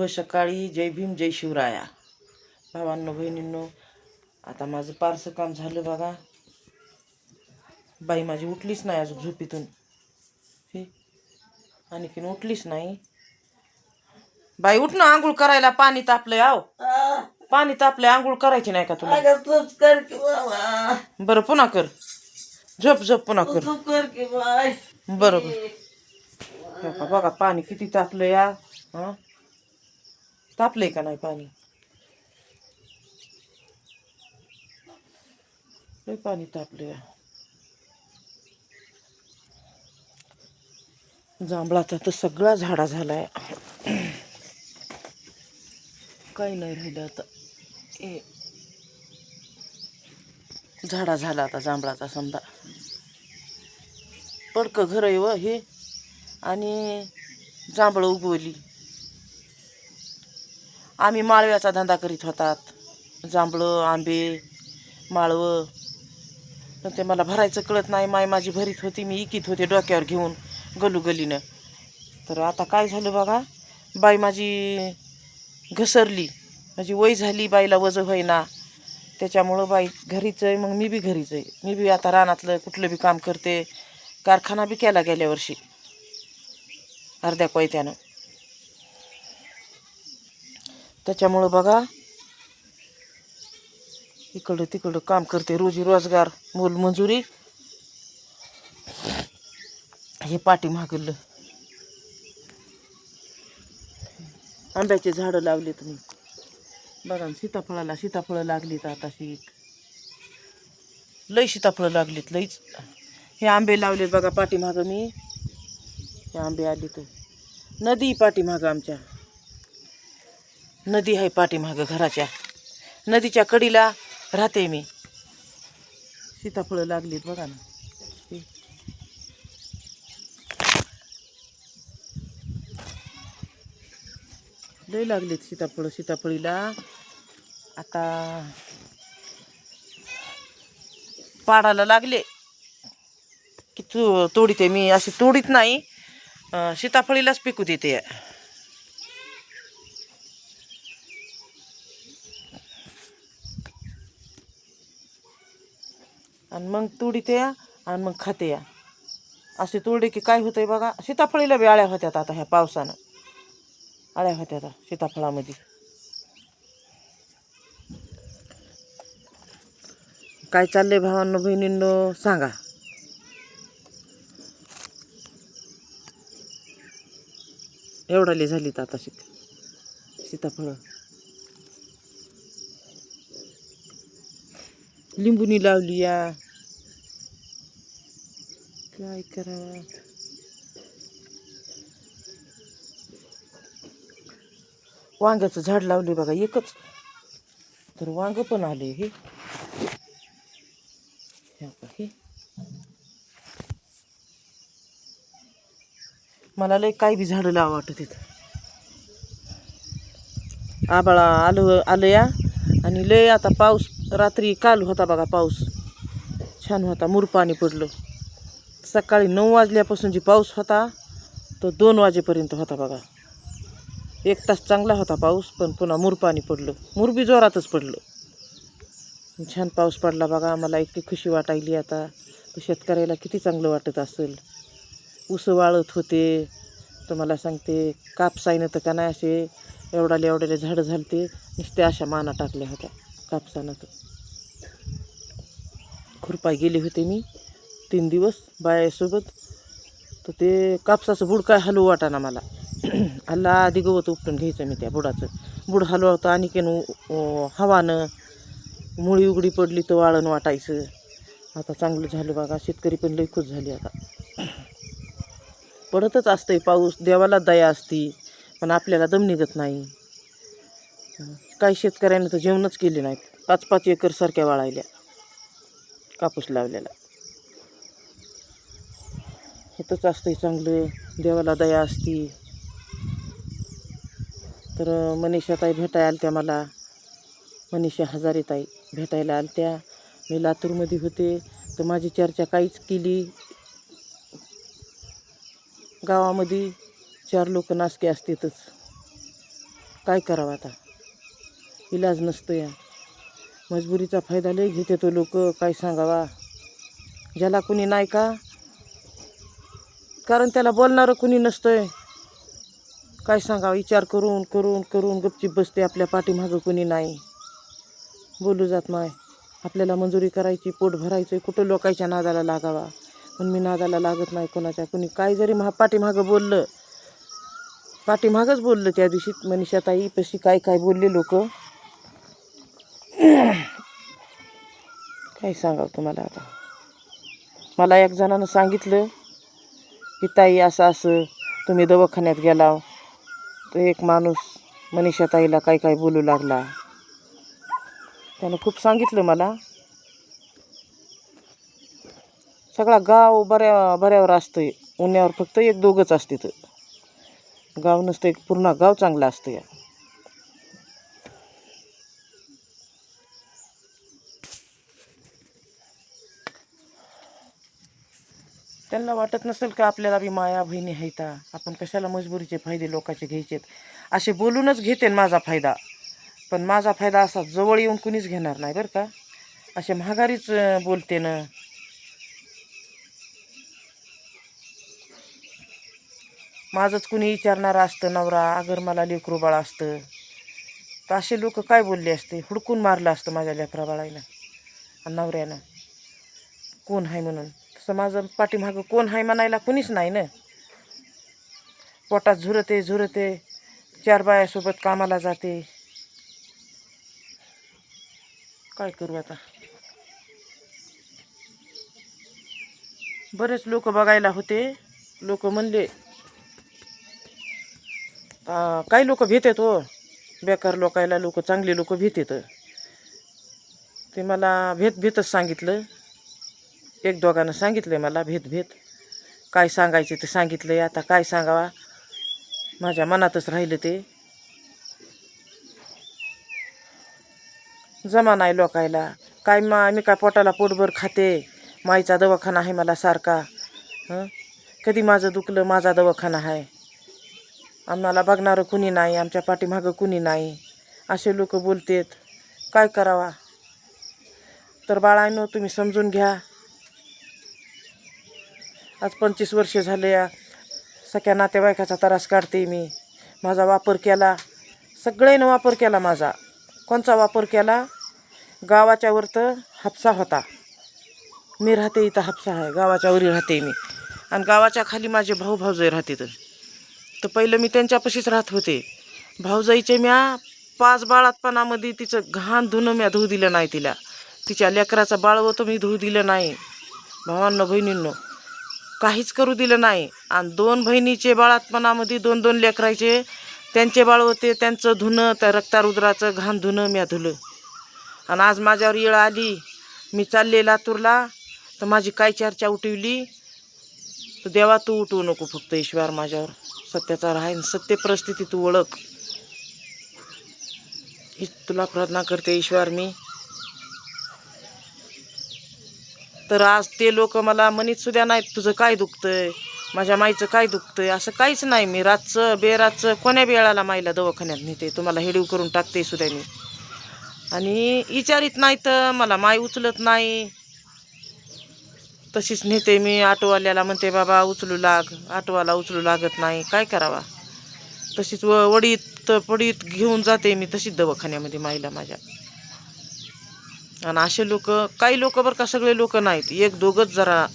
सकाळी जय भीम जय शिवराया. भावांनो बहिणींनो, आता माझं पारसं काम झालं बघा. बाई माझी उठलीच नाही अजून झोपीतून. ही आणखीन उठलीच नाही. बाई उठ ना, आंघोळ करायला पाणी तापलंय. आव पाणी तापलंय, आंघोळ करायची नाही का तुला? बरं पुन्हा कर, झोप झोप पुन्हा कर. बरोबर बघा पाणी किती तापलं या. हा तापलंय का नाही पाणी? लय पाणी तापलं या. जांभळाचा तर सगळा झाडा झालाय. काही नाही राहिलं आता. झाडा झाला आता जांभळाचा समजा. पडकं घर आहे व हे, आणि जांभळं उगवली. आम्ही माळव्याचा धंदा करीत होतात. जांभळं, आंबे, माळवं. पण ते मला भरायचं कळत नाही. माय माझी भरीत होती, मी इकीत होते डोक्यावर घेऊन गलूगलीनं. तर आता काय झालं बघा, बाई माझी घसरली, माझी वय झाली, बाईला वजन होईना. त्याच्यामुळं बाई घरीच आहे, मग मी बी घरीच आहे. मी बी आता रानातलं कुठलं बी काम करते. कारखाना बी केला गेल्या वर्षी अर्ध्या कोयत्यानं. त्याच्यामुळं बघा इकडं तिकडं काम करते, रोजी रोजगार, मोलमजुरी. हे पाठी मागलं आंब्याचे झाडं लावले तुम्ही बघा. सीताफळं लागलीत आता. लई सीताफळं लागलीत लईच. हे आंबे लावलेत बघा पाठीमागं मी. हे आंबे आले तर नदी पाठीमागं, आमच्या नदी आहे पाठीमागं घराच्या. नदीच्या कडीला राहते मी. सीताफळं लागलीत बघा ना. लय लागलीत सीताफळं सीताफळीला. आता पाडाला लागले की तोडीते मी. अशी तोडीत नाही, सीताफळीलाच पिकू देते. आणि मग तोडीते आणि मग खाते. असे तोडे की काय होतंय बघा. सीताफळीला बी आळ्या होत्यात आता ह्या पावसानं. आळ्या होत्यात सीताफळामध्ये. काय चाललंय भावांनो बहिणींनो सांगा. एवढाले झालीत आता सीताफळं. लिंबुनी लावली या. काय करावं. वांग्याचं झाड लावले बघा एकच, तर वांग पण आले. हे मला लय काही बी झाडं लावा वाटत तिथं. आबाळा आलं या. आणि लय आता पाऊस, रात्री काल होता बघा पाऊस, छान होता. मुर पाणी पडलं. सकाळी 9 वाजल्यापासून जी पाऊस होता तो 2 वाजेपर्यंत होता बघा. 1 तास चांगला होता पाऊस, पण पुन्हा मुर पाणी पडलं. मुर बी जोरातच पडलं. छान पाऊस पडला बघा. मला इतकी खुशी वाटायली आता. तर शेतकऱ्याला किती चांगलं वाटत असेल. ऊस वाळत होते तुम्हाला सांगते. कापसाईनं तर का नाही असे एवढाले झाडं झालते, नुसते अशा माना टाकल्या होत्या कापसानं. तर खुरपाय गेले होते मी 3 दिवस बायासोबत. तर ते कापसाचं बुड काय हलवू वाटाना मला. हल्ला आधी गवत उपटून घ्यायचं मी त्या बुडाचं. बुड हलवतं आणि हवानं मुळी उघडी पडली तर वाळण वाटायचं. आता चांगलं झालं बघा. शेतकरी पण लई खुश झाली आता. पडतच असतंय पाऊस, देवाला दया असती, पण आपल्याला दम निघत नाही. काही शेतकऱ्यांनी तर जेवणच केले नाहीत. 5-5 एकर सारख्या वाळायल्या कापूस लावलेला. हेच असतंय चांगलं, देवाला दया असती. तर मनीषाताई भेटायला आलत्या मला. मनीषा हजारे ताई भेटायला आलत्या. मी लातूरमध्ये होते. तर माझी चर्चा काहीच केली. गावामध्ये 4 लोक नासके असतातच. काय करावं आता, इलाज नसतो या. मजबुरीचा फायदा लय घेते तो लोक, काय सांगावा. ज्याला कुणी नाही का, कारण त्याला बोलणारं कुणी नसतंय. काय सांगावं, विचार करून करून करून गपचीप बसते. आपल्या पाठीमागं कुणी नाही, बोलू जात नाही. आपल्याला मंजुरी करायची, पोट भरायचं, कुठं लोकांच्या नादाला लागावा. पण मी नादाला लागत नाही कोणाच्या. कुणी काय जरी पाठीमागं बोललं, पाठीमागंच बोललं त्या दिवशी मनीषाताई पशी काय काय बोलले लोक. काय सांगावं तुम्हाला आता. मला एक जणानं सांगितलं की ताई असं असं तुम्ही दवाखान्यात गेला, तो एक माणूस मनीषाताईला काय काय बोलू लागला. त्यानं खूप सांगितलं मला. सगळा गाव बऱ्यावर असतंय, उन्हावर फक्त एक दोघंच असते. तर गाव नसतं, एक पूर्ण गाव चांगलं असतं या. त्यांना वाटत नसेल का आपल्याला बी माया बहिणी आहेत, आपण कशाला मजबुरीचे फायदे लोकांचे घ्यायचेत. असे बोलूनच घेते माझा फायदा, पण माझा फायदा असा जवळ येऊन कुणीच घेणार नाही बरं का. असे महागारीच बोलते ना. माझंच कुणी विचारणारं असतं नवरा, अगर मला लेकरू बाळ असतं तर असे लोक काय बोलले असते. हुडकून मारलं असतं माझ्या लेकरा बाळाला आणि नवऱ्यानं कोण आहे म्हणून. तसं माझं पाठीमागं कोण आहे म्हणायला कुणीच नाही ना. पोटात झुरते 4 बायासोबत कामाला जाते. काय करू आता. बरेच लोक बघायला होते. लोक म्हणले, काही लोक भेटेत हो, बेकार लोकायला लोक, चांगले लोक भेटेत. ते मला भेतच सांगितलं. एक दोघानं सांगितलं मला भेत. काय सांगायचे ते सांगितलंय. आता काय सांगावा, माझ्या मनातच राहिलं ते. जमा नाही लोकायला. काय मी काय पोटाला पोटभर खाते, माईचा दवाखाना आहे मला सारखा. कधी माझं दुखलं, माझा दवाखाना आहे. आम्हाला बघणारं कुणी नाही, आमच्या पाठीमागं कुणी नाही, असे लोक बोलतेत. काय करावा. तर बाळांनो, तुम्ही समजून घ्या. आज 25 वर्ष झाले या सख्या नातेवाईकाचा त्रास काढते मी. माझा वापर केला, सगळ्यानं वापर केला माझा. कोणचा वापर केला. गावाच्या वर तर हापसा होता. मी राहते इथं, हापसा आहे, गावाच्या वरी राहते मी. आणि गावाच्या खाली माझे भाऊजाई राहते. तर पहिलं मी त्यांच्यापाशीच राहत होते. भाऊजाईचे म्या 5 बाळातपणामध्ये तिचं घाण धुणं म्या धुऊ दिलं नाही तिला. तिच्या लेकराचं बाळवं मी धुऊ दिलं नाही. भावांनो बहिणींनो, काहीच करू दिलं नाही. आणि 2 बहिणीचे बाळातपणामध्ये 2 लेकरायचे, त्यांचे बाळ होते, त्यांचं धुणं, त्या रक्तारुद्राचं घाण धुणं म्या धुलं. आणि आज माझ्यावर येळ आली, मी चालले लातूरला, तर माझी काय चर्चा उठवली. तर देवा तू उठवू नको, फक्त ईश्वर माझ्यावर सत्याचा राहीन, सत्य परिस्थिती तू ओळख, ही तुला प्रार्थना करते ईश्वर मी. तर आज ते लोक मला म्हणत सुद्धा नाहीत तुझं काय दुखतंय, माझ्या माईचं काय दुखतंय. असं काहीच नाही. मी रातचं बेरातचं कोण्या वेळाला माईला दवाखान्यात नेते, तुम्हाला हेडीव करून टाकते सुद्धा मी. आणि विचारित नाही तर मला माई उचलत नाही, तशीच नेते मी. ऑटोवाल्याला म्हणते बाबा उचलू लाग, ऑटोवाला उचलू लागत नाही. काय करावा. तशीच वडीत पडीत घेऊन जाते मी, तशीच दवाखान्यामध्ये माईला माझ्या. आणि असे लोक, काही लोक बरं का, सगळे लोक नाहीत, 1-2च जरा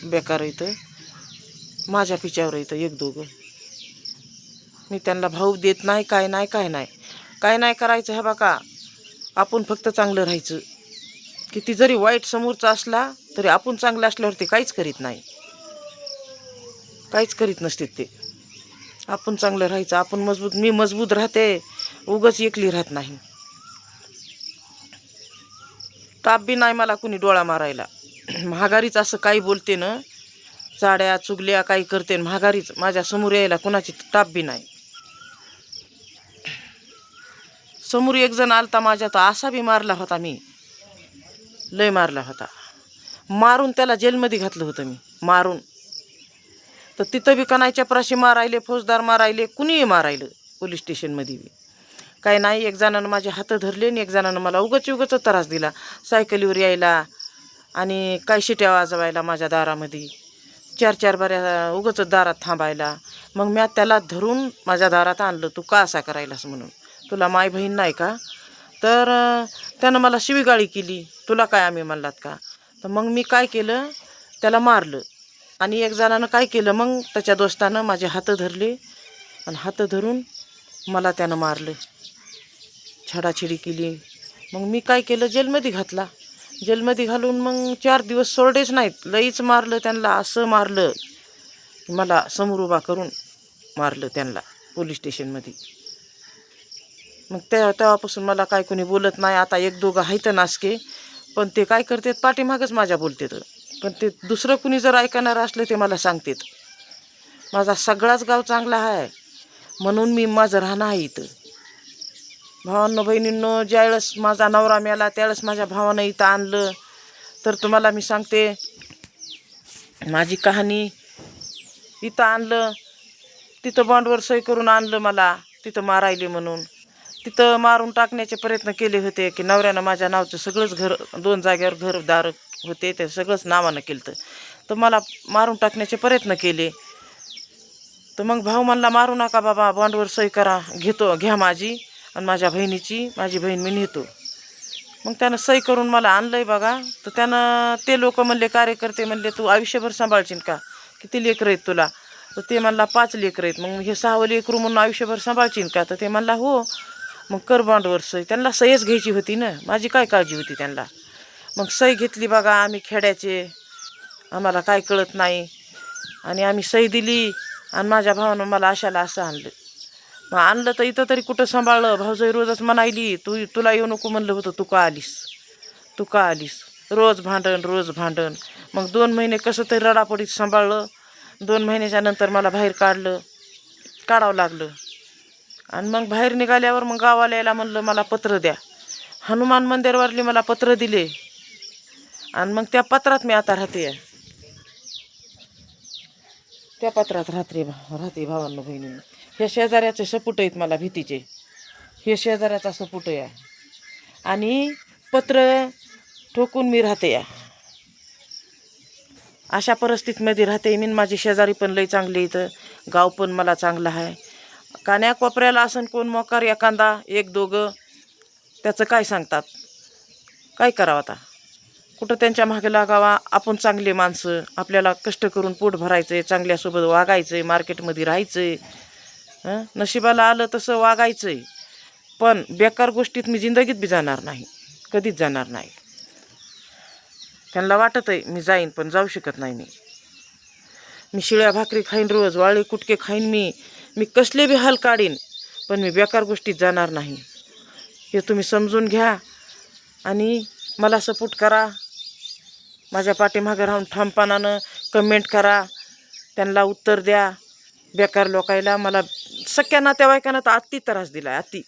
बेकार येतं माझ्या पिच्यावर येतं, 1-2. मी त्यांना भाऊ देत नाही, काय नाही काय नाही करायचं. हे बघा, आपण फक्त चांगलं राहायचं. किती जरी वाईट समोरचा असला तरी आपण चांगलं असल्यावर ते काहीच करीत नाही, काहीच करीत नसते ते. आपण चांगलं राहायचं. आपण मजबूत, मी मजबूत राहते, उगाच एकली राहत नाही. ताप बी नाही मला कुणी डोळा मारायला. महागारीच असं काही बोलते ना, चाड्या चुगल्या काही करते, महागारीच माझ्या समोर यायला कुणाची ताप बी नाही. समोर एक जण आलता माझ्या, तर असा बी मारला होता मी, लय मारला होता. मारून त्याला जेलमध्ये घातलं होतं मी, मारून. तर तिथं बी कणायच्या प्राशी मारायले, फौजदार मारायले, कुणीही मारायलं पोलीस स्टेशनमध्ये बी. काय नाही, एक जणानं माझे हात धरले आणि एक जणानं मला उगाच त्रास दिला. सायकलीवर यायला आणि काय शिट्या वाजवायला माझ्या दारामध्ये, 4-4 बाऱ्या उगाच दारात थांबायला. मग मी त्याला धरून माझ्या दारात आणलं, तू का असा करायलास म्हणून, तुला माय बहीण नाही का? तर त्यानं मला शिवीगाळी केली, तुला काय आम्ही म्हणलात का? तर मग मी काय केलं, त्याला मारलं. आणि एक जणानं काय केलं, मग त्याच्या दोस्तानं माझे हात धरले आणि हात धरून मला त्यानं मारलं, छेडाछेडी केली. मग मी काय केलं, जेलमध्ये घातला. जेलमध्ये घालून मग 4 दिवस सोडलेच नाहीत, लईच मारलं त्यांना, असं मारलं मला समोर उभा करून मारलं त्यांना पोलीस स्टेशनमध्ये. मग तेव्हापासून मला काय कोणी बोलत नाही. आता 1-2 आहेत नासके, पण ते काय करतात, पाठीमागच माझ्या बोलतात. पण ते दुसरं कुणी जर ऐकणार असलं ते मला सांगतात. माझा सगळाच गाव चांगला आहे म्हणून मी माझं राहणं आहे इथं. भावांनो बहिणींनो, ज्यावेळेस माझा नवरा मेला त्यावेळेस माझ्या भावानं इथं आणलं. तर तुम्हाला मी सांगते माझी कहाणी. इथं आणलं, तिथं बॉन्डवर सही करून आणलं मला, तिथं मारायले म्हणून. तिथं मारून टाकण्याचे प्रयत्न केले होते की नवऱ्यानं माझ्या नावचं सगळंच घर, 2 जागेवर घरदार होते ते सगळंच नावानं केलं. तर मला मारून टाकण्याचे प्रयत्न केले. तर मग भाऊ म्हणला, मारू नका बाबा, बॉन्डवर सही करा, घ्या माझी आणि माझ्या बहिणीची, माझी बहीण मी नेतो. मग त्यानं सही करून मला आणलंय बघा. तर त्यानं ते लोक म्हणले, कार्यकर्ते म्हणले, तू आयुष्यभर सांभाळशील का, किती लेकरं आहेत तुला? तर ते म्हणला 5 लेकरं आहेत. मग हे 6वं लेकरू म्हणून आयुष्यभर सांभाळशील का? तर ते म्हणला हो. मग कर बॉन्डवर सही. त्यांना सहीच घ्यायची होती ना, माझी काय काळजी होती त्यांना. मग सही घेतली बघा. आम्ही खेड्याचे, आम्हाला काय कळत नाही, आणि आम्ही सही दिली आणि माझ्या भावानं मला अशाला असं आणलं. मग आणलं तर इथं तरी कुठं सांभाळलं. भाऊजाई रोजच म्हणायली, तुला येऊ नको म्हणलं होतं, तू का आलीस, रोज भांडण. मग 2 महिने कसं तरी रडापडीत सांभाळलं. 2 महिन्याच्या नंतर मला बाहेर काढावं लागलं. आणि मग बाहेर निघाल्यावर मग गावाला यायला म्हणलं, मला पत्र द्या. हनुमान मंदिरवरली मला पत्र दिले आणि मग त्या पत्रात मी आता राहते. त्या पत्रात राहते भावांनो बहिणींनो. हे शेजाऱ्याचे सपूट आहेत मला भीतीचे, हे शेजाऱ्याचा सपूट आहे आणि पत्र ठोकून मी राहते. अशा परिस्थितीमध्ये राहते मी. माझी शेजारी पण लई चांगली, इथं गाव पण मला चांगलं आहे. कान्या कोपऱ्याला असन कोण मोकार एखादा 1-2, त्याचं काय सांगतात, काय करावं आता, कुठं त्यांच्या मागे लागावा. आपण चांगले माणसं, आपल्याला कष्ट करून पोट भरायचंय, चांगल्यासोबत वागायचंय, मार्केटमध्ये राहायचंय, नशिबाला आलं तसं वागायचंय. पण बेकार गोष्टीत मी जिंदगीत बी जाणार नाही, कधीच जाणार नाही. त्यांना वाटत आहे मी जाईन, पण जाऊ शकत नाही. मी शिळ्या भाकरी खाईन, रोज वाळे कुटके खाईन, मी कसले बी हाल काढीन, पण मी बेकार गोष्टीत जाणार नाही. हे तुम्ही समजून घ्या आणि मला सपोर्ट करा. माझ्या पाठीमागे राहून ठामपणानं कमेंट करा, त्यांना उत्तर द्या. बेकार लोकायला, मला सख्या नातेवाईकांना तर अति त्रास दिला, अति.